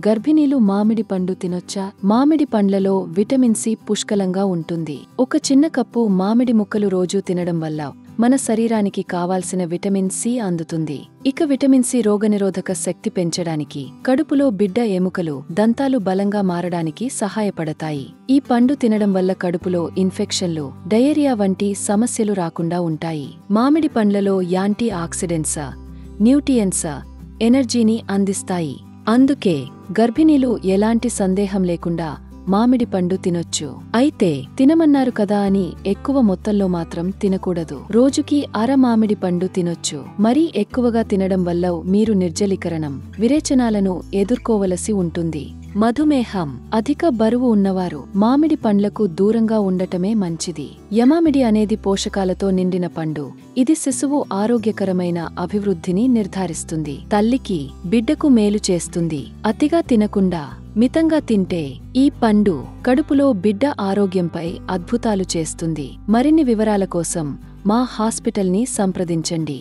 గర్భిణీలు మామిడి పండు తినొచ్చా? మామిడి పండ్లలో విటమిన్ సి పుష్కలంగా ఉంటుంది. ఒక చిన్న కప్పు మామిడి ముక్కలు రోజూ తినడం వల్ల మన శరీరానికి కావాల్సిన విటమిన్ సి అందుతుంది. ఇక విటమిన్ సి రోగనిరోధక శక్తి పెంచడానికి, కడుపులో బిడ్డ ఎముకలు, దంతాలు బలంగా మారడానికి సహాయపడతాయి. ఈ పండు తినడం వల్ల కడుపులో ఇన్ఫెక్షన్లు, డయేరియా వంటి సమస్యలు రాకుండా ఉంటాయి. మామిడి పండ్లలో యాంటీ ఆక్సిడెంట్స్, న్యూట్రియంట్స్ ఎనర్జీని అందిస్తాయి. అందుకే గర్భిణీలు ఎలాంటి సందేహం లేకుండా మామిడి పండు తినొచ్చు. అయితే తినమన్నారు కదా అని ఎక్కువ మొత్తంలో మాత్రం తినకూడదు. రోజుకి అర మామిడి పండు తినొచ్చు. మరీ ఎక్కువగా తినడం వల్ల మీరు నిర్జలీకరణం, విరేచనాలను ఎదుర్కోవలసి ఉంటుంది. మధుమేహం, అధిక బరువు ఉన్నవారు మామిడి పండ్లకు దూరంగా ఉండటమే మంచిది. యమామిడి అనేది పోషకాలతో నిండిన పండు. ఇది శిశువు ఆరోగ్యకరమైన అభివృద్ధిని నిర్ధారిస్తుంది. తల్లికి, బిడ్డకు మేలు చేస్తుంది. అతిగా తినకుండా మితంగా తింటే ఈ పండు కడుపులో బిడ్డ ఆరోగ్యంపై అద్భుతాలు చేస్తుంది. మరిన్ని వివరాల కోసం మా హాస్పిటల్ని సంప్రదించండి.